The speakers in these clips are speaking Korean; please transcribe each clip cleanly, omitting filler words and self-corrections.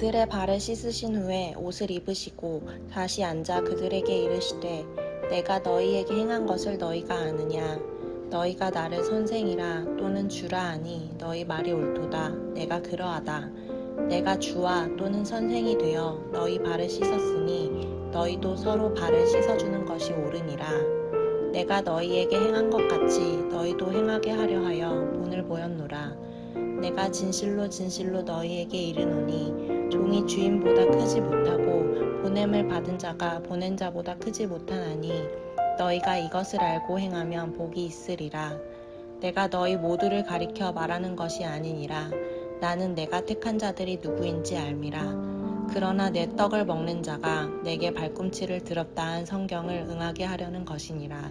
그들의 발을 씻으신 후에 옷을 입으시고 다시 앉아 그들에게 이르시되 내가 너희에게 행한 것을 너희가 아느냐. 너희가 나를 선생이라 또는 주라 하니 너희 말이 옳도다. 내가 그러하다. 내가 주와 또는 선생이 되어 너희 발을 씻었으니 너희도 서로 발을 씻어주는 것이 옳으니라. 내가 너희에게 행한 것 같이 너희도 행하게 하려 하여 본을 보였노라. 내가 진실로 진실로 너희에게 이르노니 종이 주인보다 크지 못하고 보냄을 받은 자가 보낸 자보다 크지 못하나니 너희가 이것을 알고 행하면 복이 있으리라. 내가 너희 모두를 가리켜 말하는 것이 아니니라. 나는 내가 택한 자들이 누구인지 알미라. 그러나 내 떡을 먹는 자가 내게 발꿈치를 들었다 한 성경을 응하게 하려는 것이니라.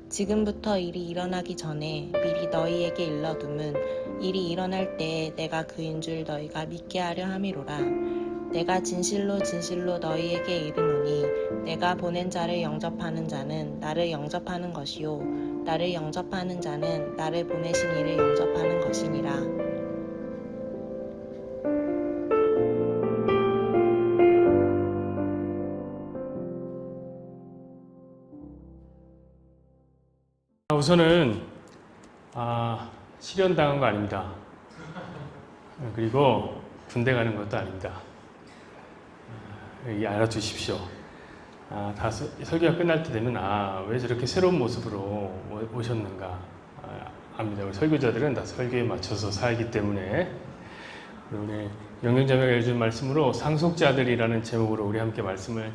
지금부터 일이 일어나기 전에 미리 너희에게 일러둠은 일이 일어날 때에 내가 그인 줄 너희가 믿게 하려 함이로라. 내가 진실로 진실로 너희에게 이르노니 내가 보낸 자를 영접하는 자는 나를 영접하는 것이요 나를 영접하는 자는 나를 보내신 이를 영접하는 것이니라. 우선은 실현당한 거 아닙니다. 그리고 군대 가는 것도 아닙니다. 알아두십시오. 다 설교가 끝날 때 되면 왜 저렇게 새로운 모습으로 오셨는가 압니다. 우리 설교자들은 다 설교에 맞춰서 살기 때문에. 우리 영경자매가 해준 말씀으로 상속자들이라는 제목으로 우리 함께 말씀을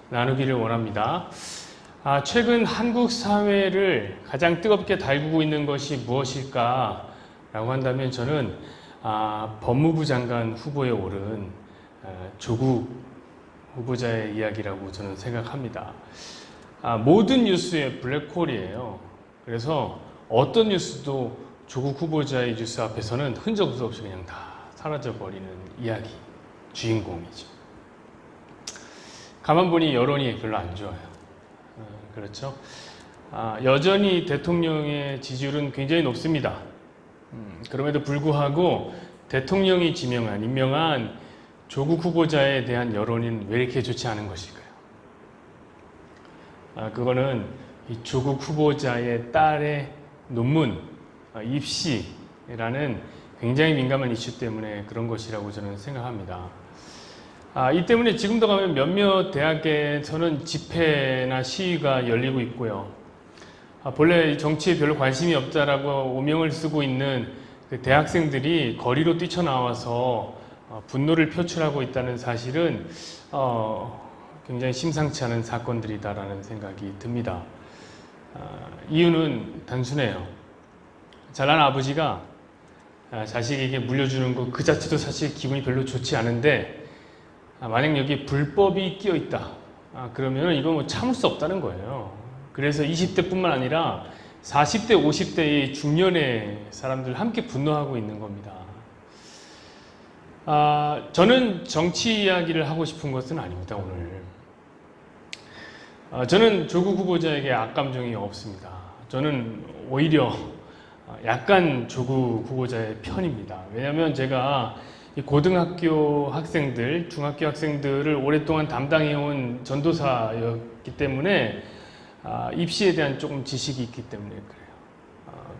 나누기를 원합니다. 최근 한국 사회를 가장 뜨겁게 달구고 있는 것이 무엇일까 라고 한다면 저는 법무부 장관 후보에 오른 조국 후보자의 이야기라고 저는 생각합니다. 모든 뉴스의 블랙홀이에요. 그래서 어떤 뉴스도 조국 후보자의 뉴스 앞에서는 흔적도 없이 그냥 다 사라져버리는 이야기, 주인공이죠. 가만 보니 여론이 별로 안 좋아요. 그렇죠. 여전히 대통령의 지지율은 굉장히 높습니다. 그럼에도 불구하고 대통령이 임명한 조국 후보자에 대한 여론은 왜 이렇게 좋지 않은 것일까요? 그거는 이 조국 후보자의 딸의 논문, 입시라는 굉장히 민감한 이슈 때문에 그런 것이라고 저는 생각합니다. 이 때문에 지금도 가면 몇몇 대학에서는 집회나 시위가 열리고 있고요. 본래 정치에 별로 관심이 없다라고 오명을 쓰고 있는 그 대학생들이 거리로 뛰쳐나와서 분노를 표출하고 있다는 사실은 굉장히 심상치 않은 사건들이다라는 생각이 듭니다. 이유는 단순해요. 잘난 아버지가 자식에게 물려주는 것 그 자체도 사실 기분이 별로 좋지 않은데 만약 여기 불법이 끼어 있다 그러면 이건 뭐 참을 수 없다는 거예요. 그래서 20대뿐만 아니라 40대, 50대의 중년의 사람들 함께 분노하고 있는 겁니다. 저는 정치 이야기를 하고 싶은 것은 아닙니다, 오늘. 저는 조국 후보자에게 악감정이 없습니다. 저는 오히려 약간 조국 후보자의 편입니다. 왜냐하면 제가 고등학교 학생들, 중학교 학생들을 오랫동안 담당해온 전도사였기 때문에 입시에 대한 조금 지식이 있기 때문에 그래요.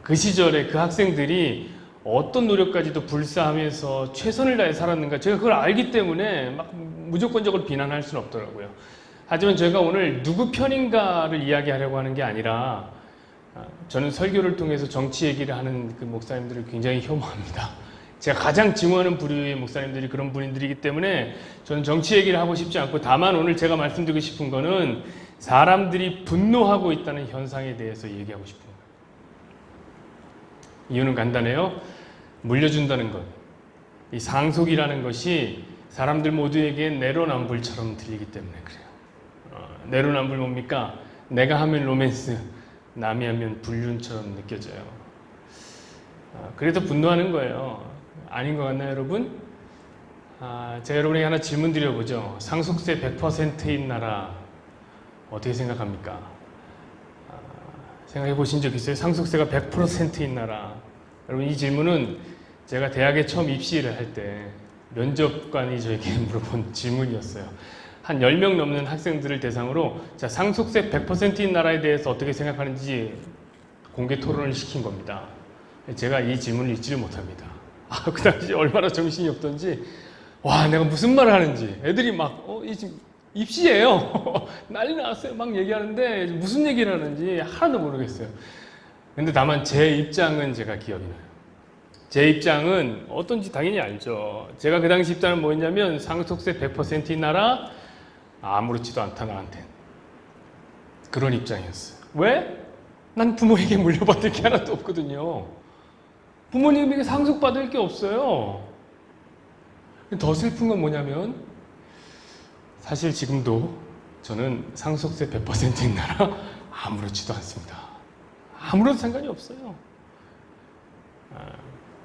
그 시절에 그 학생들이 어떤 노력까지도 불사하면서 최선을 다해 살았는가 제가 그걸 알기 때문에 막 무조건적으로 비난할 수는 없더라고요. 하지만 제가 오늘 누구 편인가를 이야기하려고 하는 게 아니라 저는 설교를 통해서 정치 얘기를 하는 그 목사님들을 굉장히 혐오합니다. 제가 가장 증오하는 부류의 목사님들이 그런 분들이기 때문에 저는 정치 얘기를 하고 싶지 않고 다만 오늘 제가 말씀드리고 싶은 거는 사람들이 분노하고 있다는 현상에 대해서 얘기하고 싶은 거예요. 이유는 간단해요. 물려준다는 것. 이 상속이라는 것이 사람들 모두에게 내로남불처럼 들리기 때문에 그래요. 내로남불 뭡니까? 내가 하면 로맨스, 남이 하면 불륜처럼 느껴져요. 그래서 분노하는 거예요. 아닌 것 같나요, 여러분? 제가 여러분에게 하나 질문 드려보죠. 상속세 100%인 나라 어떻게 생각합니까? 생각해 보신 적 있어요? 상속세가 100%인 나라. 여러분 이 질문은 제가 대학에 처음 입시를 할 때 면접관이 저에게 물어본 질문이었어요. 한 10명 넘는 학생들을 대상으로 자, 상속세 100%인 나라에 대해서 어떻게 생각하는지 공개 토론을 시킨 겁니다. 제가 이 질문을 잊지를 못합니다. 그 당시 얼마나 정신이 없던지, 와, 내가 무슨 말을 하는지. 애들이 막, 지금 입시예요. 난리 났어요. 막 얘기하는데 무슨 얘기를 하는지 하나도 모르겠어요. 근데 다만 제 입장은 제가 기억이 나요. 제 입장은 어떤지 당연히 알죠. 제가 그 당시 입장은 뭐였냐면 상속세 100%인 나라 아무렇지도 않다 나한텐. 그런 입장이었어요. 왜? 난 부모에게 물려받을 게 하나도 없거든요. 부모님에게 상속받을 게 없어요. 더 슬픈 건 뭐냐면 사실 지금도 저는 상속세 100%인 나라 아무렇지도 않습니다. 아무런 상관이 없어요.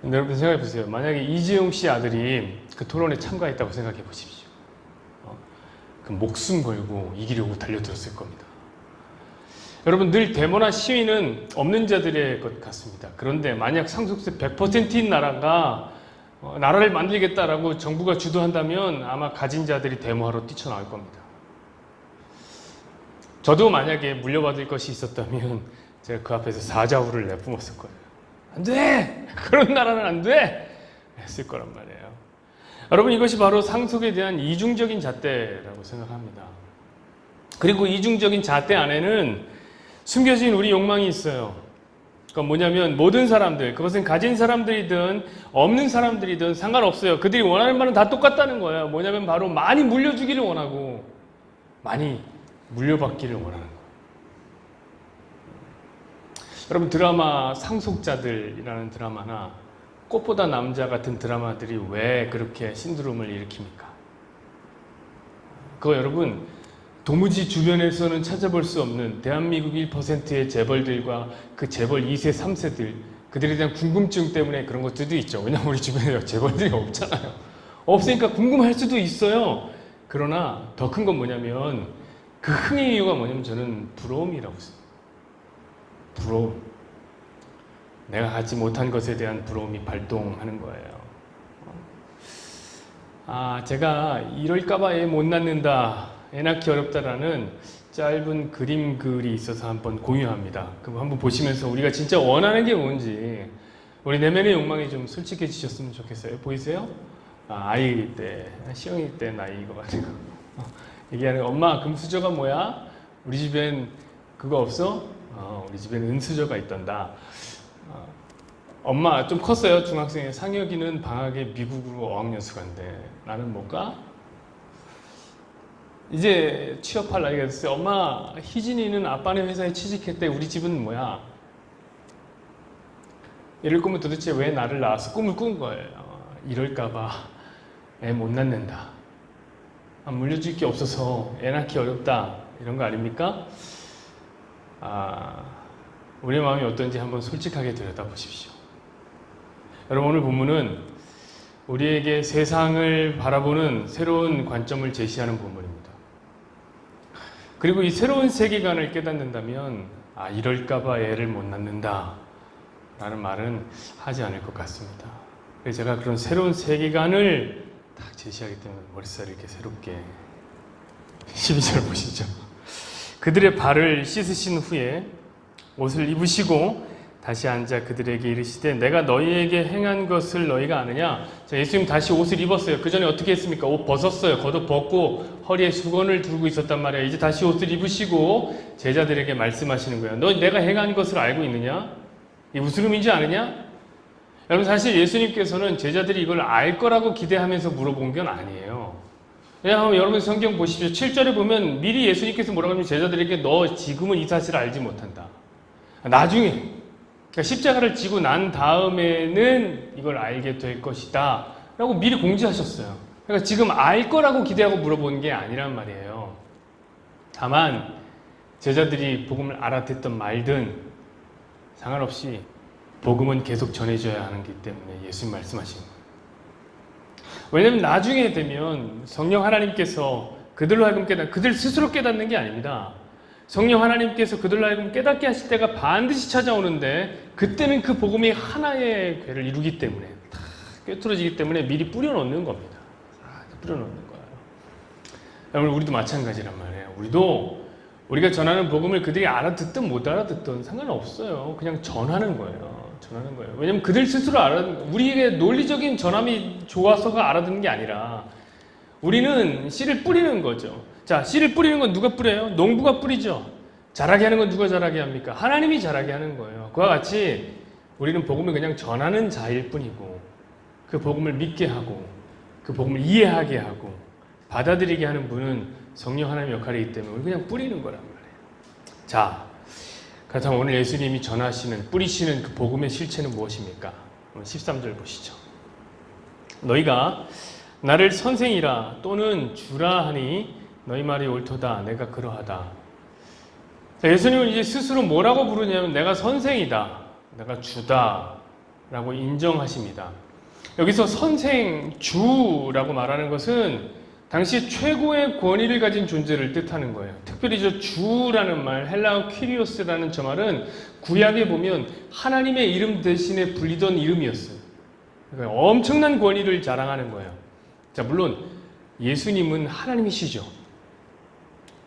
근데 여러분 생각해 보세요. 만약에 이재용 씨 아들이 그 토론에 참가했다고 생각해 보십시오. 그 목숨 걸고 이기려고 달려들었을 겁니다. 여러분 늘 데모나 시위는 없는 자들의 것 같습니다. 그런데 만약 상속세 100%인 나라가 나라를 만들겠다라고 정부가 주도한다면 아마 가진 자들이 데모하러 뛰쳐나올 겁니다. 저도 만약에 물려받을 것이 있었다면 제가 그 앞에서 사자후를 내뿜었을 거예요. 안 돼! 그런 나라는 안 돼! 했을 거란 말이에요. 여러분 이것이 바로 상속에 대한 이중적인 잣대라고 생각합니다. 그리고 이중적인 잣대 안에는 숨겨진 우리 욕망이 있어요. 그건 뭐냐면 모든 사람들, 그것은 가진 사람들이든 없는 사람들이든 상관없어요. 그들이 원하는 바는 다 똑같다는 거예요. 뭐냐면 바로 많이 물려주기를 원하고 많이 물려받기를 원하는 거예요. 여러분 드라마 상속자들이라는 드라마나 꽃보다 남자 같은 드라마들이 왜 그렇게 신드롬을 일으킵니까? 그거 여러분 도무지 주변에서는 찾아볼 수 없는 대한민국 1%의 재벌들과 그 재벌 2세, 3세들 그들에 대한 궁금증 때문에 그런 것들도 있죠. 왜냐하면 우리 주변에 재벌들이 없잖아요. 없으니까 궁금할 수도 있어요. 그러나 더 큰 건 뭐냐면 그 흥의 이유가 뭐냐면 저는 부러움이라고 생각해요. 부러움. 내가 갖지 못한 것에 대한 부러움이 발동하는 거예요. 제가 이럴까봐 애 못 낳는다, 애 낳기 어렵다라는 짧은 그림 글이 있어서 한번 공유합니다. 그럼 한번 보시면서 우리가 진짜 원하는 게 뭔지 우리 내면의 욕망이 좀 솔직해지셨으면 좋겠어요. 보이세요? 아이 때, 시영이 때 나이 이거 같은 거. 얘기하는 엄마 금수저가 뭐야? 우리 집엔 그거 없어? 우리 집엔 은수저가 있단다. 엄마 좀 컸어요. 중학생에 상혁이는 방학에 미국으로 어학연수 간대. 나는 못 가? 이제 취업할 나이가 됐어요. 엄마 희진이는 아빠네 회사에 취직했대. 우리 집은 뭐야? 이럴 거면 도대체 왜 나를 낳아서 꿈을 꾼 거예요. 이럴까봐 애 못 낳는다. 물려줄 게 없어서 애 낳기 어렵다. 이런 거 아닙니까? 우리의 마음이 어떤지 한번 솔직하게 들여다보십시오. 여러분 오늘 본문은 우리에게 세상을 바라보는 새로운 관점을 제시하는 본문입니다. 그리고 이 새로운 세계관을 깨닫는다면 이럴까봐 애를 못 낳는다 라는 말은 하지 않을 것 같습니다. 그래서 제가 그런 새로운 세계관을 딱 제시하기 때문에 머릿살이 이렇게 새롭게 12절 보시죠. 그들의 발을 씻으신 후에 옷을 입으시고 다시 앉아 그들에게 이르시되 내가 너희에게 행한 것을 너희가 아느냐? 자, 예수님 다시 옷을 입었어요. 그 전에 어떻게 했습니까? 옷 벗었어요. 겉옷 벗고 허리에 수건을 두르고 있었단 말이에요. 이제 다시 옷을 입으시고 제자들에게 말씀하시는 거예요. 너 내가 행한 것을 알고 있느냐? 이게 무슨 의미인지 아느냐? 여러분 사실 예수님께서는 제자들이 이걸 알 거라고 기대하면서 물어본 건 아니에요. 왜냐하면 여러분 성경 보십시오. 7절에 보면 미리 예수님께서 뭐라고 하면 제자들에게 너 지금은 이 사실을 알지 못한다. 나중에 그러니까 십자가를 지고 난 다음에는 이걸 알게 될 것이다 라고 미리 공지하셨어요. 그러니까 지금 알 거라고 기대하고 물어본 게 아니란 말이에요. 다만 제자들이 복음을 알아듣던 말든 상관없이 복음은 계속 전해져야 하는 것 때문에 예수님 말씀하신 거예요. 왜냐하면 나중에 되면 성령 하나님께서 그들로 하여금 그들 스스로 깨닫는 게 아닙니다. 성령 하나님께서 그들로 하여금 깨닫게 하실 때가 반드시 찾아오는데 그때는 그 복음이 하나의 궤를 이루기 때문에 다 꿰뚫어지기 때문에 미리 뿌려놓는 겁니다. 뿌려놓는 거예요. 여러분, 우리도 마찬가지란 말이에요. 우리가 전하는 복음을 그들이 알아듣든 못 알아듣든 상관없어요. 그냥 전하는 거예요. 왜냐면 그들 스스로 우리에게 논리적인 전함이 좋아서가 알아듣는 게 아니라 우리는 씨를 뿌리는 거죠. 자, 씨를 뿌리는 건 누가 뿌려요? 농부가 뿌리죠. 자라게 하는 건 누가 자라게 합니까? 하나님이 자라게 하는 거예요. 그와 같이 우리는 복음을 그냥 전하는 자일 뿐이고 그 복음을 믿게 하고 그 복음을 이해하게 하고 받아들이게 하는 분은 성령 하나님의 역할이기 때문에 우리 그냥 뿌리는 거란 말이에요. 자, 그렇다면 오늘 예수님이 전하시는 뿌리시는 그 복음의 실체는 무엇입니까? 13절 보시죠. 너희가 나를 선생이라 또는 주라 하니 너희 말이 옳도다. 내가 그러하다. 자, 예수님은 이제 스스로 뭐라고 부르냐면 내가 선생이다. 내가 주다. 라고 인정하십니다. 여기서 선생, 주라고 말하는 것은 당시 최고의 권위를 가진 존재를 뜻하는 거예요. 특별히 저 주라는 말, 헬라어 퀴리오스라는 저 말은 구약에 보면 하나님의 이름 대신에 불리던 이름이었어요. 그러니까 엄청난 권위를 자랑하는 거예요. 자, 물론 예수님은 하나님이시죠.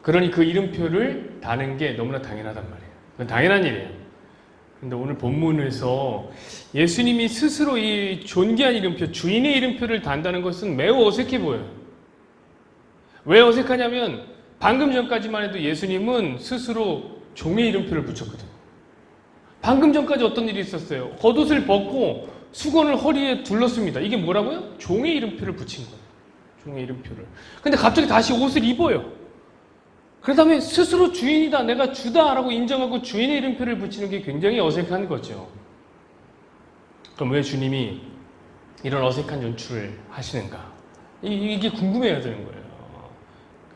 그러니 그 이름표를 다는 게 너무나 당연하단 말이에요. 그건 당연한 일이에요. 그런데 오늘 본문에서 예수님이 스스로 이 존귀한 이름표, 주인의 이름표를 단다는 것은 매우 어색해 보여요. 왜 어색하냐면 방금 전까지만 해도 예수님은 스스로 종의 이름표를 붙였거든요. 방금 전까지 어떤 일이 있었어요? 겉옷을 벗고 수건을 허리에 둘렀습니다. 이게 뭐라고요? 종의 이름표를 붙인 거예요. 종의 이름표를. 근데 갑자기 다시 옷을 입어요. 그 다음에 스스로 주인이다, 내가 주다라고 인정하고 주인의 이름표를 붙이는 게 굉장히 어색한 거죠. 그럼 왜 주님이 이런 어색한 연출을 하시는가? 이게 궁금해야 되는 거예요.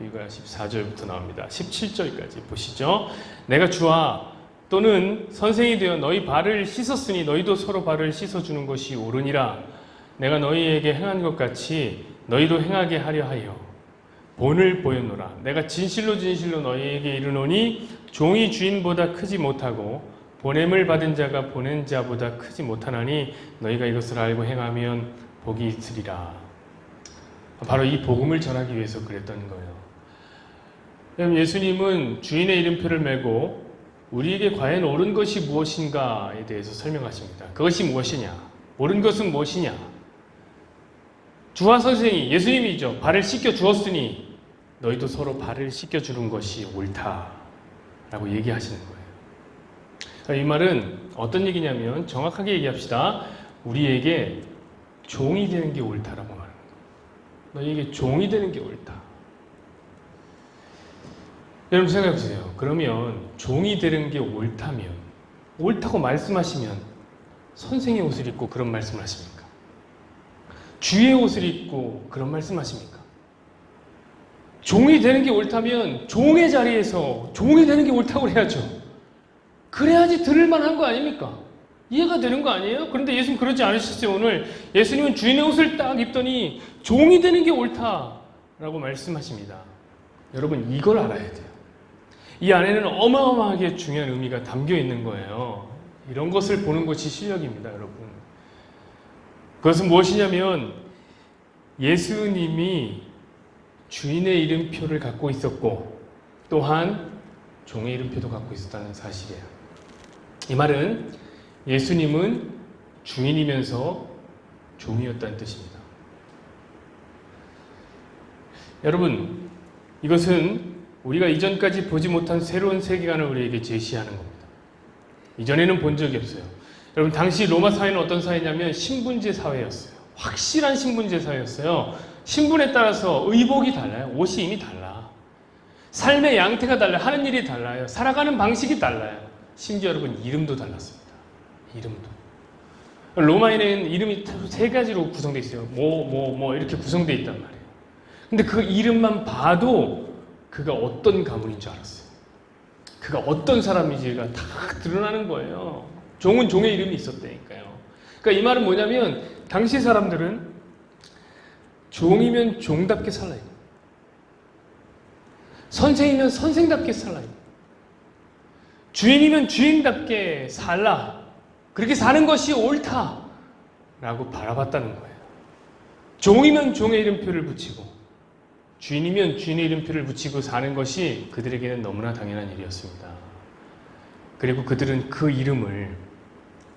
이거 14절부터 나옵니다. 17절까지 보시죠. 내가 주와 또는 선생이 되어 너희 발을 씻었으니 너희도 서로 발을 씻어주는 것이 옳으니라. 내가 너희에게 행한 것 같이 너희도 행하게 하려 하여 본을 보였노라. 내가 진실로 너희에게 이르노니 종이 주인보다 크지 못하고 보냄을 받은 자가 보낸 자보다 크지 못하나니 너희가 이것을 알고 행하면 복이 있으리라. 바로 이 복음을 전하기 위해서 그랬던 거예요. 예수님은 주인의 이름표를 메고 우리에게 과연 옳은 것이 무엇인가에 대해서 설명하십니다. 그것이 무엇이냐? 옳은 것은 무엇이냐? 주와 선생이 예수님이죠. 발을 씻겨 주었으니 너희도 서로 발을 씻겨 주는 것이 옳다라고 얘기하시는 거예요. 이 말은 어떤 얘기냐면 정확하게 얘기합시다. 우리에게 종이 되는 게 옳다라고 말하는 거예요. 너희에게 종이 되는 게 옳다. 여러분 생각해 보세요. 그러면 종이 되는 게 옳다면, 옳다고 말씀하시면 선생의 옷을 입고 그런 말씀을 하십니까? 주의 옷을 입고 그런 말씀 하십니까? 종이 되는 게 옳다면 종의 자리에서 종이 되는 게 옳다고 해야죠. 그래야지 들을 만한 거 아닙니까? 이해가 되는 거 아니에요? 그런데 예수님 그러지 않으셨어요. 오늘 예수님은 주인의 옷을 딱 입더니 종이 되는 게 옳다라고 말씀하십니다. 여러분 이걸 알아야 돼요. 이 안에는 어마어마하게 중요한 의미가 담겨 있는 거예요. 이런 것을 보는 것이 실력입니다, 여러분. 그것은 무엇이냐면 예수님이 주인의 이름표를 갖고 있었고 또한 종의 이름표도 갖고 있었다는 사실이에요. 이 말은 예수님은 주인이면서 종이었다는 뜻입니다. 여러분, 이것은 우리가 이전까지 보지 못한 새로운 세계관을 우리에게 제시하는 겁니다. 이전에는 본 적이 없어요. 여러분, 당시 로마 사회는 어떤 사회냐면 신분제 사회였어요. 확실한 신분제 사회였어요. 신분에 따라서 의복이 달라요. 옷이 이미 달라. 삶의 양태가 달라요. 하는 일이 달라요. 살아가는 방식이 달라요. 심지어 여러분, 이름도 달랐습니다. 이름도. 로마에는 이름이 세 가지로 구성되어 있어요. 이렇게 구성되어 있단 말이에요. 근데 그 이름만 봐도 그가 어떤 가문인 줄 알았어요. 그가 어떤 사람인지가 다 드러나는 거예요. 종은 종의 이름이 있었다니까요. 그러니까 이 말은 뭐냐면 당시 사람들은 종이면 종답게 살아요. 선생이면 선생답게 살아요. 주인이면 주인답게 살라. 그렇게 사는 것이 옳다라고 바라봤다는 거예요. 종이면 종의 이름표를 붙이고 주인이면 주인의 이름표를 붙이고 사는 것이 그들에게는 너무나 당연한 일이었습니다. 그리고 그들은 그 이름을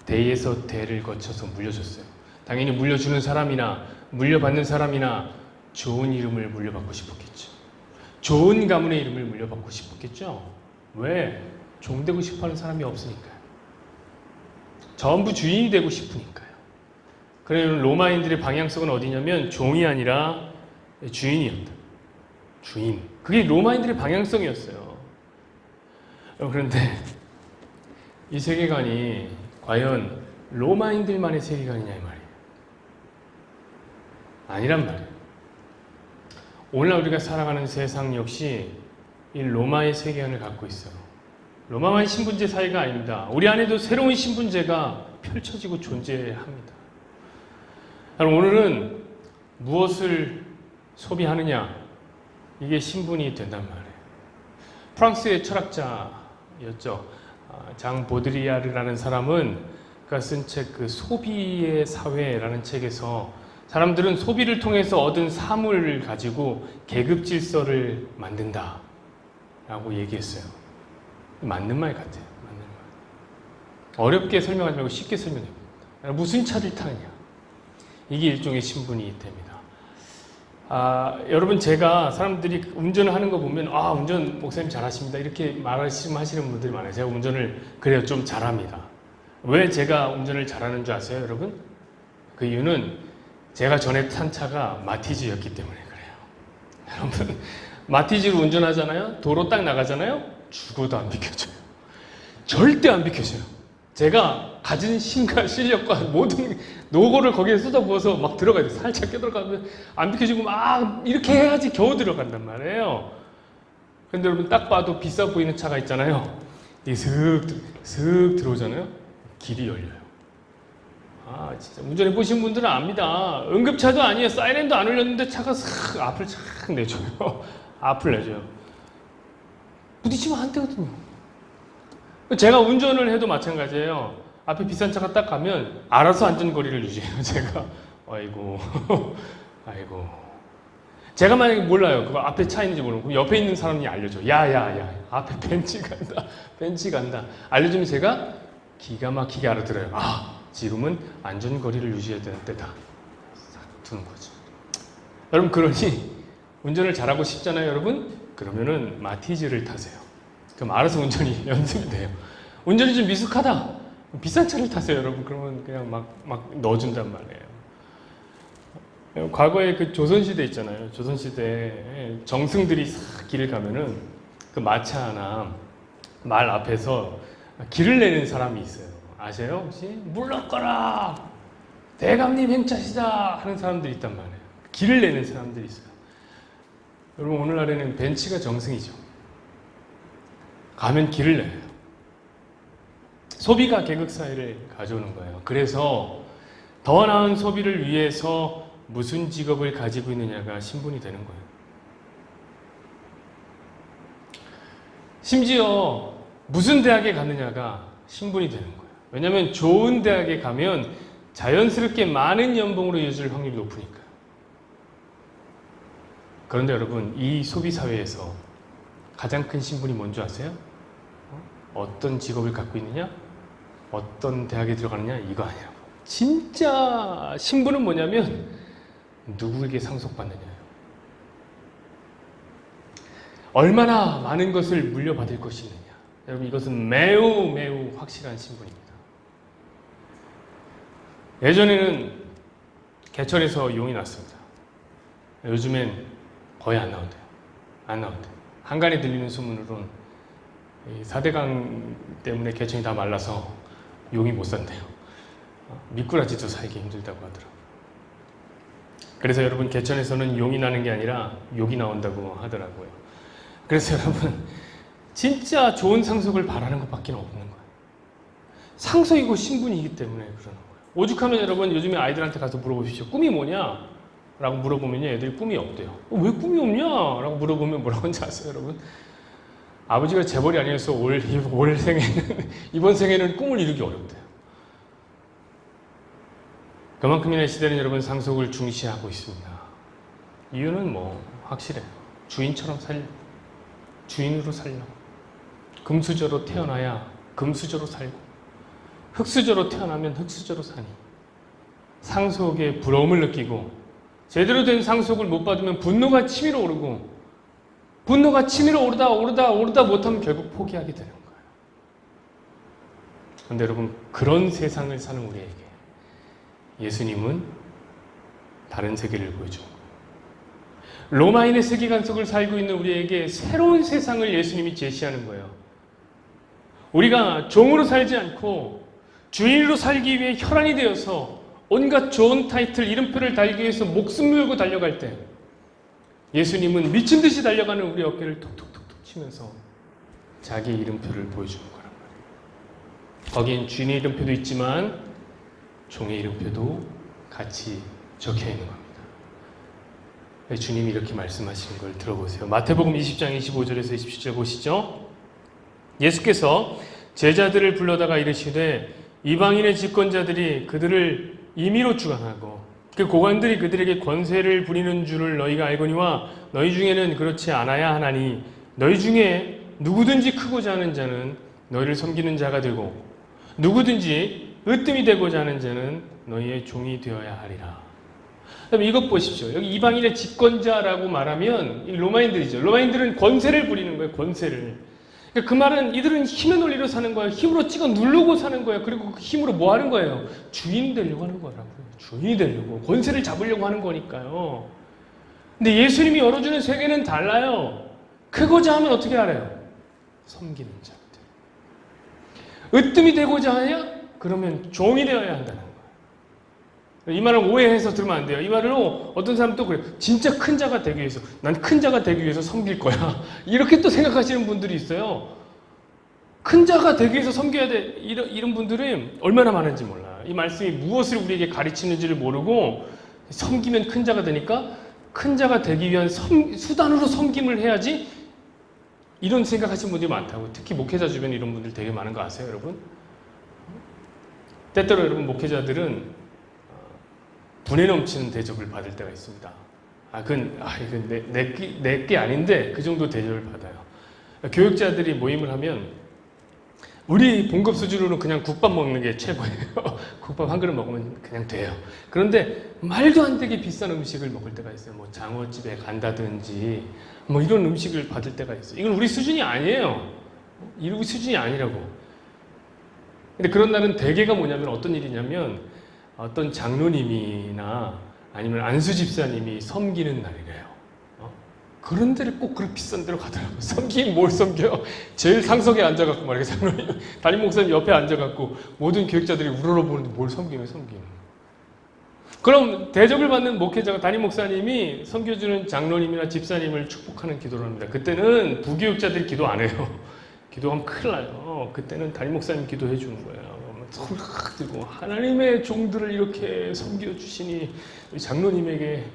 대에서 대를 거쳐서 물려줬어요. 당연히 물려주는 사람이나 물려받는 사람이나 좋은 이름을 물려받고 싶었겠죠. 좋은 가문의 이름을 물려받고 싶었겠죠. 왜? 종 되고 싶어하는 사람이 없으니까요. 전부 주인이 되고 싶으니까요. 그래서 로마인들의 방향성은 어디냐면 종이 아니라 주인이었다. 주인. 그게 로마인들의 방향성이었어요. 그런데 이 세계관이 과연 로마인들만의 세계관이냐 이 말이에요. 아니란 말이에요. 오늘날 우리가 살아가는 세상 역시 이 로마의 세계관을 갖고 있어요. 로마만 신분제 사회가 아닙니다. 우리 안에도 새로운 신분제가 펼쳐지고 존재합니다. 오늘은 무엇을 소비하느냐 이게 신분이 된단 말이에요. 프랑스의 철학자였죠. 장 보드리아르라는 사람은 그가 쓴 책 그 소비의 사회라는 책에서 사람들은 소비를 통해서 얻은 사물을 가지고 계급 질서를 만든다 라고 얘기했어요. 맞는 말 같아요. 맞는 말. 어렵게 설명하지 말고 쉽게 설명해봅니다. 무슨 차를 타느냐 이게 일종의 신분이 됩니다. 여러분 제가 사람들이 운전을 하는 거 보면 운전 목사님 잘하십니다 이렇게 말씀하시는 분들이 많아요. 제가 운전을 그래요 좀 잘합니다. 왜 제가 운전을 잘하는 줄 아세요 여러분? 그 이유는 제가 전에 탄 차가 마티즈였기 때문에 그래요. 여러분 마티즈로 운전하잖아요. 도로 딱 나가잖아요. 죽어도 안 비켜줘요. 절대 안 비켜줘요. 제가 가진 힘과 실력과 모든 노고를 거기에 쏟아부어서 막 들어가야 돼. 살짝 껴들어가면 안 비켜주고 막 이렇게 해야지 겨우 들어간단 말이에요. 근데 여러분 딱 봐도 비싸 보이는 차가 있잖아요. 이게 슥 들어오잖아요. 길이 열려요. 진짜 운전해 보신 분들은 압니다. 응급차도 아니에요. 사이렌도 안 울렸는데 차가 슥 앞을 착 내줘요. 앞을 내줘요. 부딪히면 안 되거든요. 제가 운전을 해도 마찬가지예요. 앞에 비싼 차가 딱 가면 알아서 안전거리를 유지해요. 제가 아이고 제가 만약에 몰라요. 그거 앞에 차 있는지 모르고 옆에 있는 사람이 알려줘. 야야야 앞에 벤치 간다 알려주면 제가 기가 막히게 알아들어요. 지금은 안전거리를 유지해야 되는 때다. 싹 두는 거죠. 여러분 그러니 운전을 잘하고 싶잖아요 여러분? 그러면은 마티즈를 타세요. 그럼 알아서 운전이 연습이 돼요. 운전이 좀 미숙하다. 비싼 차를 타세요 여러분. 그러면 그냥 막 넣어준단 말이에요. 과거에 그 조선시대 있잖아요. 조선시대에 정승들이 싹 길을 가면은 그 마차나 말 앞에서 길을 내는 사람이 있어요. 아세요? 혹시? 물러거라! 대감님 행차시다! 하는 사람들이 있단 말이에요. 길을 내는 사람들이 있어요. 여러분 오늘날에는 벤치가 정승이죠. 가면 길을 내요. 소비가 계급사회를 가져오는 거예요. 그래서 더 나은 소비를 위해서 무슨 직업을 가지고 있느냐가 신분이 되는 거예요. 심지어 무슨 대학에 갔느냐가 신분이 되는 거예요. 왜냐하면 좋은 대학에 가면 자연스럽게 많은 연봉으로 이어질 확률이 높으니까요. 그런데 여러분 이 소비사회에서 가장 큰 신분이 뭔지 아세요? 어떤 직업을 갖고 있느냐? 어떤 대학에 들어가느냐? 이거 아니라고. 진짜 신분은 뭐냐면 누구에게 상속받느냐예요. 얼마나 많은 것을 물려받을 것이느냐. 여러분 이것은 매우 확실한 신분입니다. 예전에는 개천에서 용이 났습니다. 요즘엔 거의 안 나온대요. 안 나온대요. 한간에 들리는 소문으로는 4대강 때문에 개천이 다 말라서 용이 못 산대요. 미꾸라지도 살기 힘들다고 하더라고요. 그래서 여러분 개천에서는 용이 나는 게 아니라 욕이 나온다고 하더라고요. 그래서 여러분 진짜 좋은 상속을 바라는 것밖에 없는 거예요. 상속이고 신분이기 때문에 그러는 거예요. 오죽하면 여러분 요즘에 아이들한테 가서 물어보십시오. 꿈이 뭐냐? 라고 물어보면요 애들이 꿈이 없대요. 왜 꿈이 없냐? 라고 물어보면 뭐라고 하는지 아세요 여러분? 아버지가 재벌이 아니어서 올 생에는 이번 생에는 꿈을 이루기 어렵대요. 그만큼이나 이 시대는 여러분 상속을 중시하고 있습니다. 이유는 확실해요. 주인처럼 살려. 주인으로 살려. 금수저로 태어나야 금수저로 살고, 흙수저로 태어나면 흙수저로 사니, 상속에 부러움을 느끼고, 제대로 된 상속을 못 받으면 분노가 치밀어 오르고, 분노가 치밀어 오르다 못하면 결국 포기하게 되는 거예요. 그런데 여러분, 그런 세상을 사는 우리에게 예수님은 다른 세계를 보여주고, 로마인의 세계관 속을 살고 있는 우리에게 새로운 세상을 예수님이 제시하는 거예요. 우리가 종으로 살지 않고 주인으로 살기 위해 혈안이 되어서 온갖 좋은 타이틀, 이름표를 달기 위해서 목숨 걸고 달려갈 때 예수님은 미친 듯이 달려가는 우리 어깨를 톡톡톡톡 치면서 자기 이름표를 보여주는 거란 말이에요. 거긴 주인의 이름표도 있지만 종의 이름표도 같이 적혀 있는 겁니다. 주님이 이렇게 말씀하시는 걸 들어보세요. 마태복음 20장 25절에서 27절 보시죠. 예수께서 제자들을 불러다가 이르시되 이방인의 집권자들이 그들을 임의로 주관하고 그 고관들이 그들에게 권세를 부리는 줄을 너희가 알거니와 너희 중에는 그렇지 않아야 하나니 너희 중에 누구든지 크고자 하는 자는 너희를 섬기는 자가 되고 누구든지 으뜸이 되고자 하는 자는 너희의 종이 되어야 하리라. 그럼 이것 보십시오. 여기 이방인의 집권자라고 말하면 로마인들이죠. 로마인들은 권세를 부리는 거예요. 권세를. 그 말은 이들은 힘의 논리로 사는 거예요. 힘으로 찍어 누르고 사는 거예요. 그리고 그 힘으로 뭐 하는 거예요? 주인 되려고 하는 거라고요. 주인이 되려고. 권세를 잡으려고 하는 거니까요. 근데 예수님이 열어주는 세계는 달라요. 크고자 하면 어떻게 알아요? 섬기는 자들. 으뜸이 되고자 하냐? 그러면 종이 되어야 한다는 거예요. 이 말을 오해해서 들으면 안 돼요. 이 말로 어떤 사람은 또 그래요. 진짜 큰 자가 되기 위해서, 난 큰 자가 되기 위해서 섬길 거야. 이렇게 또 생각하시는 분들이 있어요. 큰 자가 되기 위해서 섬겨야 돼. 이런 분들은 얼마나 많은지 몰라요. 이 말씀이 무엇을 우리에게 가르치는지를 모르고 섬기면 큰 자가 되니까 큰 자가 되기 위한 수단으로 섬김을 해야지, 이런 생각하시는 분들이 많다고. 특히 목회자 주변에 이런 분들 되게 많은 거 아세요, 여러분? 때때로 여러분 목회자들은 분에 넘치는 대접을 받을 때가 있습니다. 이건 내게 아닌데 그 정도 대접을 받아요. 교육자들이 모임을 하면 우리 봉급 수준으로는 그냥 국밥 먹는 게 최고예요. 국밥 한 그릇 먹으면 그냥 돼요. 그런데 말도 안 되게 비싼 음식을 먹을 때가 있어요. 뭐 장어집에 간다든지 뭐 이런 음식을 받을 때가 있어요. 이건 우리 수준이 아니에요. 우리 수준이 아니라고. 근데 그런 날은 대개가 뭐냐면 어떤 일이냐면 어떤 장로님이나 아니면 안수 집사님이 섬기는 날이래요. 그런 데를 꼭 그렇게 비싼 데로 가더라고요. 섬기긴 뭘 섬겨요? 제일 상석에 앉아갖고 말이야, 장로님. 담임 목사님 옆에 앉아갖고 모든 교육자들이 우러러보는데 뭘 섬기는. 그럼 대접을 받는 목회자가 담임 목사님이 섬겨주는 장로님이나 집사님을 축복하는 기도를 합니다. 그때는 부교육자들이 기도 안 해요. 기도하면 큰일 나요. 그때는 담임 목사님 기도해 주는 거예요. 손을 확 들고 하나님의 종들을 이렇게 섬겨주시니 장로님에게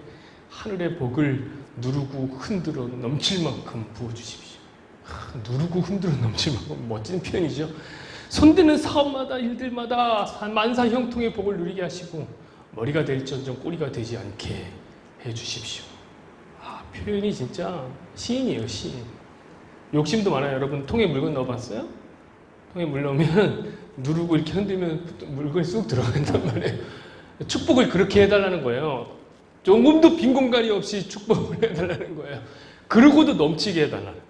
하늘의 복을 누르고 흔들어 넘칠 만큼 부어주십시오. 누르고 흔들어 넘칠 만큼 멋진 표현이죠. 손대는 사업마다 일들마다 만사 형통의 복을 누리게 하시고 머리가 될지언정 꼬리가 되지 않게 해주십시오. 표현이 진짜 시인이에요, 시인. 욕심도 많아요. 여러분 통에 물건 넣어봤어요? 통에 물 넣으면 누르고 이렇게 흔들면 물건이 쑥 들어간단 말이에요. 축복을 그렇게 해달라는 거예요. 조금도 빈 공간이 없이 축복을 해달라는 거예요. 그러고도 넘치게 해달라는 거예요.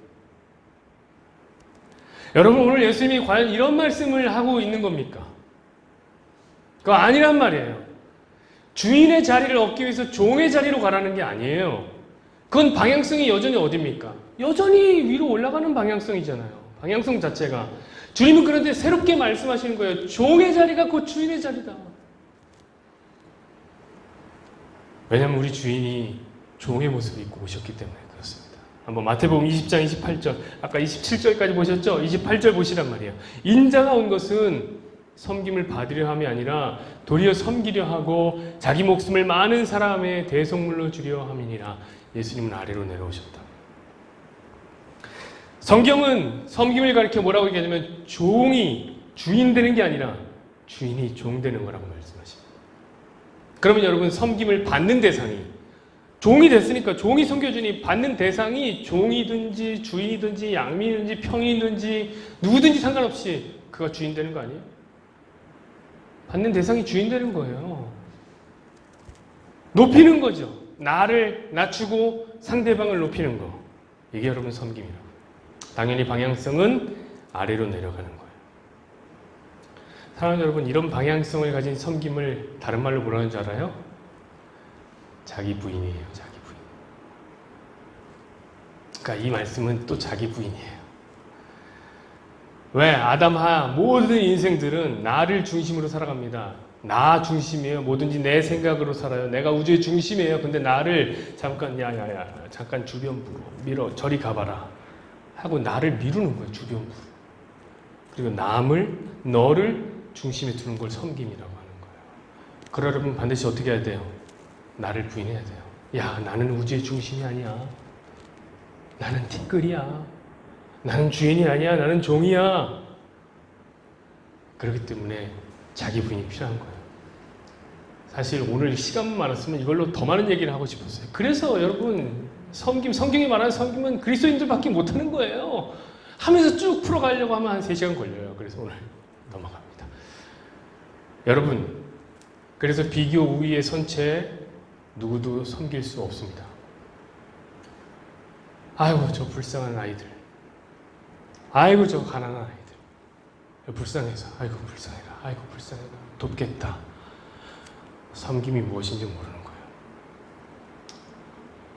여러분, 오늘 예수님이 과연 이런 말씀을 하고 있는 겁니까? 그거 아니란 말이에요. 주인의 자리를 얻기 위해서 종의 자리로 가라는 게 아니에요. 그건 방향성이 여전히 어딥니까? 여전히 위로 올라가는 방향성이잖아요. 방향성 자체가. 주님은 그런데 새롭게 말씀하시는 거예요. 종의 자리가 곧 주인의 자리다. 왜냐하면 우리 주인이 종의 모습을 입고 오셨기 때문에 그렇습니다. 한번 마태복음 20장 28절, 아까 27절까지 보셨죠? 28절 보시란 말이에요. 인자가 온 것은 섬김을 받으려 함이 아니라 도리어 섬기려 하고 자기 목숨을 많은 사람의 대속물로 주려 함이니라. 예수님은 아래로 내려오셨다. 성경은 섬김을 가리켜 뭐라고 얘기하냐면 종이 주인 되는 게 아니라 주인이 종 되는 거라고 말씀하십니다. 그러면 여러분 섬김을 받는 대상이 종이 됐으니까 종이 섬겨주니 받는 대상이 종이든지 주인이든지 양민이든지 평인이든지 누구든지 상관없이 그가 주인 되는 거 아니에요? 받는 대상이 주인 되는 거예요. 높이는 거죠. 나를 낮추고 상대방을 높이는 거. 이게 여러분 섬김이라고. 당연히 방향성은 아래로 내려가는 거예요. 사랑하는 여러분, 이런 방향성을 가진 섬김을 다른 말로 뭐라는 줄 알아요? 자기 부인이에요. 자기 부인. 그러니까 이 말씀은 또 자기 부인이에요. 왜? 아담하 모든 인생들은 나를 중심으로 살아갑니다. 나 중심이에요. 뭐든지 내 생각으로 살아요. 내가 우주의 중심이에요. 근데 나를 잠깐 잠깐 주변부로 밀어 저리 가봐라 하고 나를 미루는 거예요. 주변부로. 그리고 너를 중심에 두는 걸 섬김이라고 하는 거예요. 그러려면 반드시 어떻게 해야 돼요? 나를 부인해야 돼요. 야, 나는 우주의 중심이 아니야. 나는 티끌이야. 나는 주인이 아니야. 나는 종이야. 그렇기 때문에 자기 부인이 필요한 거예요. 사실 오늘 시간만 많았으면 이걸로 더 많은 얘기를 하고 싶었어요. 그래서 여러분 성경이 말하는 섬김은 그리스도인들밖에 못하는 거예요. 하면서 쭉 풀어가려고 하면 한 3시간 걸려요. 그래서 오늘 넘어갑니다. 여러분, 그래서 비교 우위의 선체에 누구도 섬길 수 없습니다. 아이고 저 불쌍한 아이들, 아이고 저 가난한 아이들, 불쌍해서 아이고 불쌍해라, 아이고 불쌍해라, 돕겠다. 섬김이 무엇인지 모르는 거예요.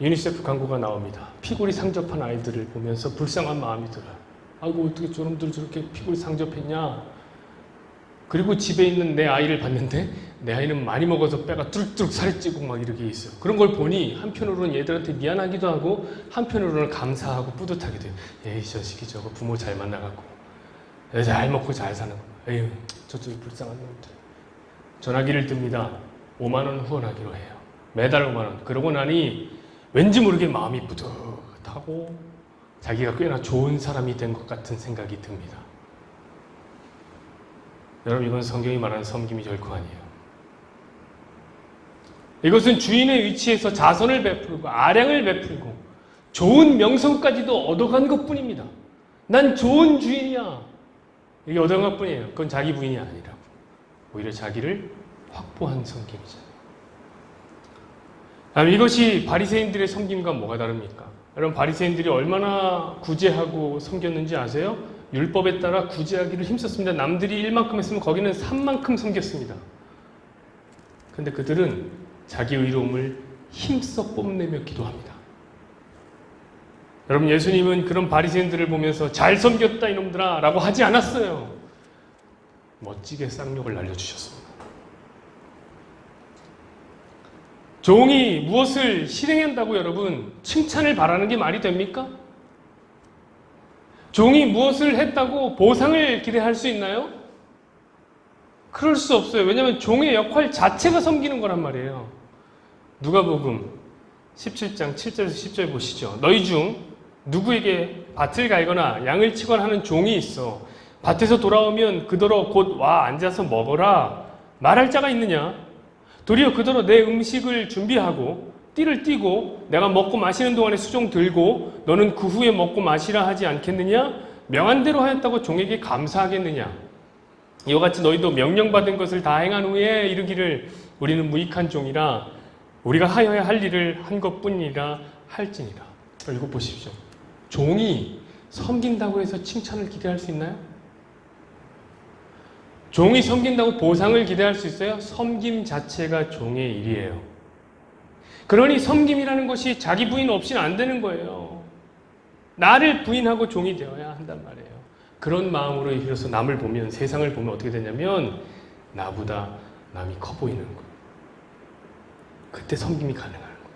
유니세프 광고가 나옵니다. 피골이 상접한 아이들을 보면서 불쌍한 마음이 들어요. 아이고 어떻게 저놈들 저렇게 피골이 상접했냐. 그리고 집에 있는 내 아이를 봤는데 내 아이는 많이 먹어서 뼈가 뚜룩뚜룩 살이 찌고 막 이렇게 있어요. 그런 걸 보니 한편으로는 얘들한테 미안하기도 하고 한편으로는 감사하고 뿌듯하게 돼요. 에이 자식이 저거 부모 잘 만나갖고 잘 먹고 잘 사는 거. 에휴 저쪽이 불쌍한 놈들. 전화기를 듭니다. 5만 원 후원하기로 해요. 매달 5만 원. 그러고 나니 왠지 모르게 마음이 뿌듯하고 자기가 꽤나 좋은 사람이 된 것 같은 생각이 듭니다. 여러분 이건 성경이 말하는 섬김이 결코 아니에요. 이것은 주인의 위치에서 자선을 베풀고 아량을 베풀고 좋은 명성까지도 얻어간 것뿐입니다. 난 좋은 주인이야. 이게 얻어간 것뿐이에요. 그건 자기 부인이 아니라고. 오히려 자기를 확보한 섬김이잖아요. 이것이 바리새인들의 섬김과 뭐가 다릅니까? 여러분 바리새인들이 얼마나 구제하고 섬겼는지 아세요? 율법에 따라 구제하기를 힘썼습니다. 남들이 1만큼 했으면 거기는 3만큼 섬겼습니다. 근데 그들은 자기 의로움을 힘써 뽐내며 기도합니다. 여러분 예수님은 그런 바리새인들을 보면서 잘 섬겼다 이놈들아 라고 하지 않았어요. 멋지게 쌍욕을 날려주셨습니다. 종이 무엇을 실행한다고 여러분 칭찬을 바라는 게 말이 됩니까? 종이 무엇을 했다고 보상을 기대할 수 있나요? 그럴 수 없어요. 왜냐하면 종의 역할 자체가 섬기는 거란 말이에요. 누가복음 17장 7절에서 10절 보시죠. 너희 중 누구에게 밭을 갈거나 양을 치거나 하는 종이 있어. 밭에서 돌아오면 그더러 곧 와 앉아서 먹어라 말할 자가 있느냐? 도리어 그더러 내 음식을 준비하고 띠를 띠고 내가 먹고 마시는 동안에 수종 들고 너는 그 후에 먹고 마시라 하지 않겠느냐? 명한 대로 하였다고 종에게 감사하겠느냐? 이와 같이 너희도 명령받은 것을 다 행한 후에 이르기를 우리는 무익한 종이라 우리가 하여야 할 일을 한 것뿐이라 할지니라. 이거 보십시오. 종이 섬긴다고 해서 칭찬을 기대할 수 있나요? 종이 섬긴다고 보상을 기대할 수 있어요? 섬김 자체가 종의 일이에요. 그러니 섬김이라는 것이 자기 부인 없이는 안 되는 거예요. 나를 부인하고 종이 되어야 한단 말이에요. 그런 마음으로 비로소 남을 보면, 세상을 보면 어떻게 되냐면 나보다 남이 커 보이는 거예요. 그때 섬김이 가능한 거예요.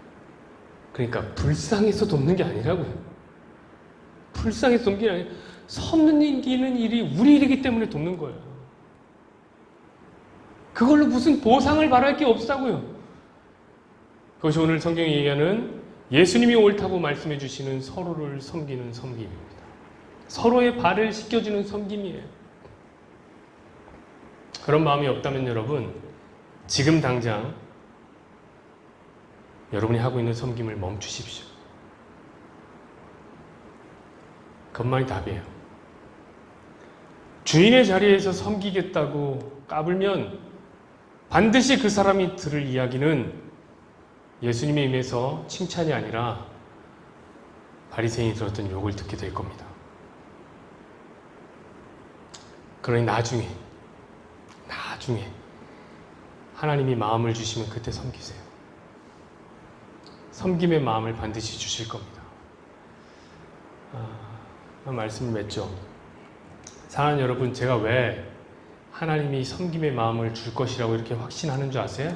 그러니까 불쌍해서 돕는 게 아니라고요. 불쌍해서 돕는 게 아니라 섬기는 일이 우리 일이기 때문에 돕는 거예요. 그걸로 무슨 보상을 바랄 게 없다고요. 그것이 오늘 성경이 얘기하는 예수님이 옳다고 말씀해 주시는 서로를 섬기는 섬김입니다. 서로의 발을 씻겨주는 섬김이에요. 그런 마음이 없다면 여러분 지금 당장 여러분이 하고 있는 섬김을 멈추십시오. 그것만이 답이에요. 주인의 자리에서 섬기겠다고 까불면 반드시 그 사람이 들을 이야기는 예수님의 입에서 칭찬이 아니라 바리새인이 들었던 욕을 듣게 될 겁니다. 그러니 나중에 하나님이 마음을 주시면 그때 섬기세요. 섬김의 마음을 반드시 주실 겁니다. 말씀을 맺죠. 사랑하는 여러분, 제가 왜 하나님이 섬김의 마음을 줄 것이라고 이렇게 확신하는 줄 아세요?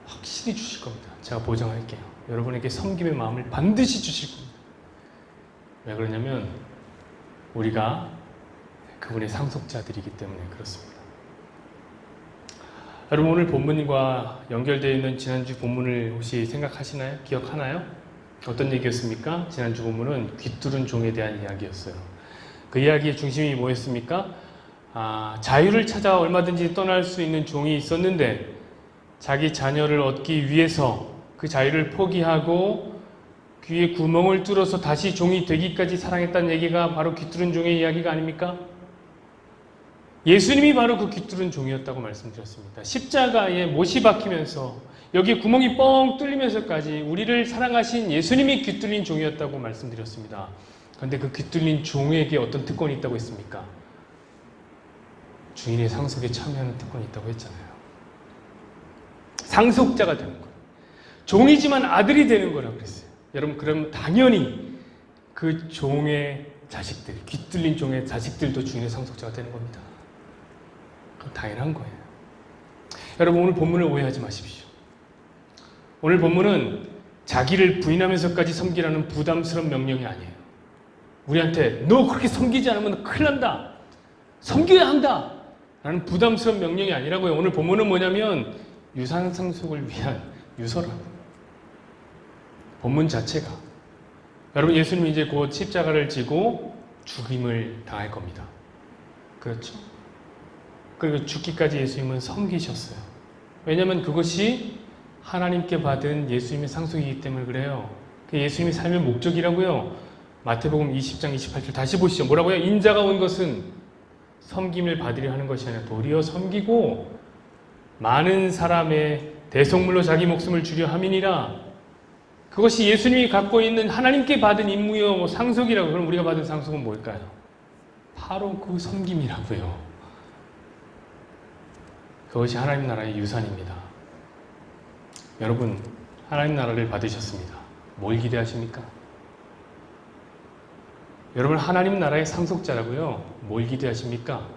확실히 주실 겁니다. 제가 보장할게요. 여러분에게 섬김의 마음을 반드시 주실 겁니다. 왜 그러냐면 우리가 그분의 상속자들이기 때문에 그렇습니다. 여러분, 오늘 본문과 연결되어 있는 지난주 본문을 혹시 생각하시나요? 기억하나요? 어떤 얘기였습니까? 지난주 본문은 귀뚫은 종에 대한 이야기였어요. 그 이야기의 중심이 뭐였습니까? 자유를 찾아 얼마든지 떠날 수 있는 종이 있었는데 자기 자녀를 얻기 위해서 그 자유를 포기하고 귀에 구멍을 뚫어서 다시 종이 되기까지 사랑했다는 얘기가 바로 귀뚫은 종의 이야기가 아닙니까? 예수님이 바로 그 귀뚫은 종이었다고 말씀드렸습니다. 십자가에 못이 박히면서 여기 구멍이 뻥 뚫리면서까지 우리를 사랑하신 예수님이 귀뚫린 종이었다고 말씀드렸습니다. 그런데 그 귀뚫린 종에게 어떤 특권이 있다고 했습니까? 주인의 상속에 참여하는 특권이 있다고 했잖아요. 상속자가 되는 거예요. 종이지만 아들이 되는 거라고 그랬어요. 여러분, 그럼 당연히 그 종의 자식들, 귀뚫린 종의 자식들도 주인의 상속자가 되는 겁니다. 그건 당연한 거예요. 여러분, 오늘 본문을 오해하지 마십시오. 오늘 본문은 자기를 부인하면서까지 섬기라는 부담스러운 명령이 아니에요. 우리한테 너 그렇게 섬기지 않으면 큰일 난다. 섬겨야 한다. 라는 부담스러운 명령이 아니라고요. 오늘 본문은 뭐냐면 유산상속을 위한 유서라고요. 본문 자체가. 여러분, 예수님이 이제 곧 십자가를 지고 죽임을 당할 겁니다. 그렇죠? 그리고 죽기까지 예수님은 섬기셨어요. 왜냐하면 그것이 하나님께 받은 예수님의 상속이기 때문에 그래요. 예수님의 삶의 목적이라고요. 마태복음 20장 28절 다시 보시죠. 뭐라고요? 인자가 온 것은 섬김을 받으려 하는 것이 아니라 도리어 섬기고 많은 사람의 대속물로 자기 목숨을 주려 함이니라. 그것이 예수님이 갖고 있는 하나님께 받은 임무요 상속이라고. 그럼 우리가 받은 상속은 뭘까요? 바로 그 섬김이라고요. 그것이 하나님 나라의 유산입니다. 여러분, 하나님 나라를 받으셨습니다. 뭘 기대하십니까? 여러분, 하나님 나라의 상속자라고요. 뭘 기대하십니까?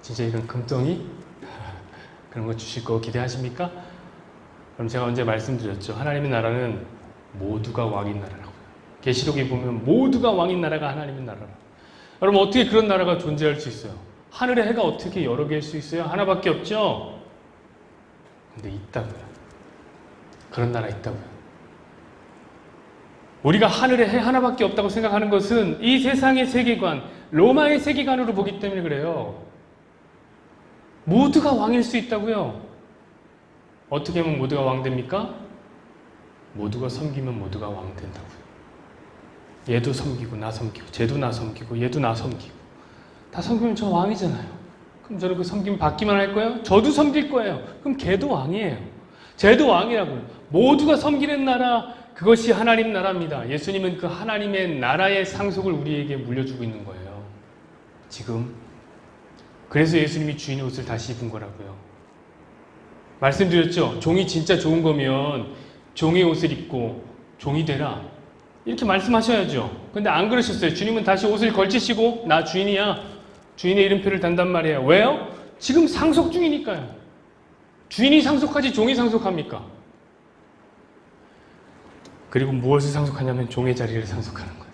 진짜 이런 금덩이? 그런 거 주실 거 기대하십니까? 그럼 제가 언제 말씀드렸죠. 하나님의 나라는 모두가 왕인 나라라고요. 계시록에 보면 모두가 왕인 나라가 하나님의 나라라고. 여러분, 어떻게 그런 나라가 존재할 수 있어요? 하늘의 해가 어떻게 여러 개일 수 있어요? 하나밖에 없죠? 근데 있다고요. 그런 나라 있다고요. 우리가 하늘의 해 하나밖에 없다고 생각하는 것은 이 세상의 세계관, 로마의 세계관으로 보기 때문에 그래요. 모두가 왕일 수 있다고요. 어떻게 하면 모두가 왕 됩니까? 모두가 섬기면 모두가 왕 된다고요. 얘도 섬기고 나 섬기고 쟤도 나 섬기고 얘도 나 섬기고 다 섬기면 저 왕이잖아요. 그럼 저는 그 섬김 받기만 할 거예요? 저도 섬길 거예요. 그럼 걔도 왕이에요. 쟤도 왕이라고요. 모두가 섬기는 나라, 그것이 하나님 나라입니다. 예수님은 그 하나님의 나라의 상속을 우리에게 물려주고 있는 거예요. 지금. 그래서 예수님이 주인의 옷을 다시 입은 거라고요. 말씀드렸죠? 종이 진짜 좋은 거면 종의 옷을 입고 종이 되라. 이렇게 말씀하셔야죠. 근데 안 그러셨어요. 주님은 다시 옷을 걸치시고 나 주인이야. 주인의 이름표를 단단 말이에요. 왜요? 지금 상속 중이니까요. 주인이 상속하지 종이 상속합니까? 그리고 무엇을 상속하냐면 종의 자리를 상속하는 거예요.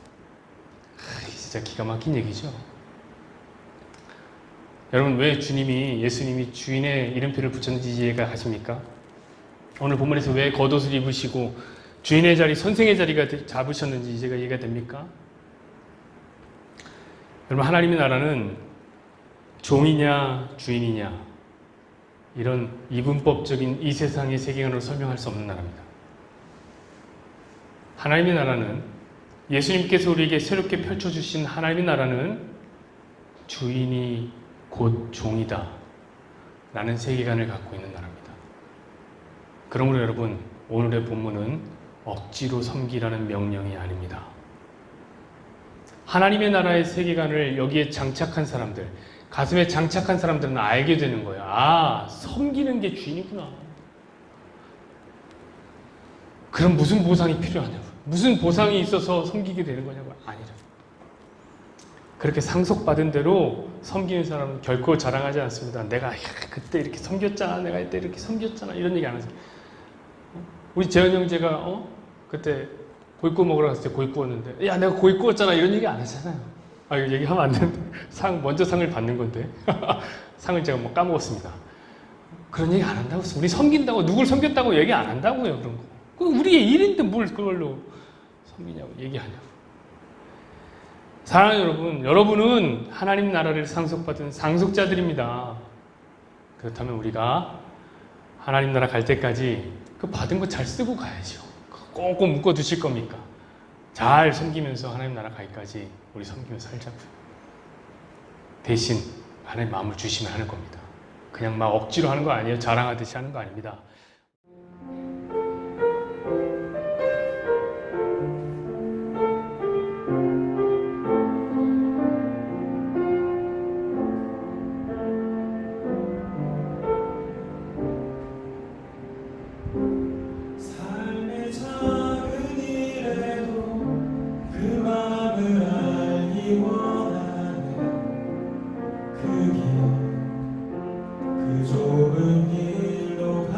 진짜 기가 막힌 얘기죠. 여러분, 왜 예수님이 주인의 이름표를 붙였는지 이해가 가십니까? 오늘 본문에서 왜 겉옷을 입으시고 주인의 자리, 선생의 자리가 잡으셨는지 이제가 이해가 됩니까? 여러분, 하나님의 나라는 종이냐 주인이냐 이런 이분법적인 이 세상의 세계관으로 설명할 수 없는 나라입니다. 하나님의 나라는, 예수님께서 우리에게 새롭게 펼쳐주신 하나님의 나라는 주인이 곧 종이다 라는 세계관을 갖고 있는 나라입니다. 그러므로 여러분, 오늘의 본문은 억지로 섬기라는 명령이 아닙니다. 하나님의 나라의 세계관을 여기에 장착한 사람들, 가슴에 장착한 사람들은 알게 되는 거예요. 아, 섬기는 게 주인이구나. 그럼 무슨 보상이 필요하냐고, 무슨 보상이 있어서 섬기게 되는 거냐고. 아니라, 그렇게 상속받은 대로 섬기는 사람은 결코 자랑하지 않습니다. 내가 그때 이렇게 섬겼잖아, 내가 이때 이렇게 섬겼잖아, 이런 얘기 안 하세요. 우리 재현 형제가 그때 고기 구워 먹으러 갔을 때 고기 구웠는데, 야, 내가 고기 구웠잖아, 이런 얘기 안 하잖아요. 아, 이거 얘기하면 안 되는데, 먼저 상을 받는 건데 상을 제가 뭐 까먹었습니다. 그런 얘기 안 한다고. 우리 섬긴다고, 누굴 섬겼다고 얘기 안 한다고요. 그런 거. 그 우리의 일인데 뭘 그걸로 섬기냐고 얘기하냐고. 사랑하는 여러분, 여러분은 하나님 나라를 상속받은 상속자들입니다. 그렇다면 우리가 하나님 나라 갈 때까지 그 받은 거 잘 쓰고 가야죠. 꼭꼭 묶어 두실 겁니까? 잘 섬기면서 하나님 나라 가기까지 우리 섬기면서 살자고요. 대신 하나님 마음을 주시면 하는 겁니다. 그냥 막 억지로 하는 거 아니에요. 자랑하듯이 하는 거 아닙니다. 삶의 작은 일에도 그 마음을 알기 원하는 그 길, 그 좁은 길로 가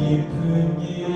깊은 길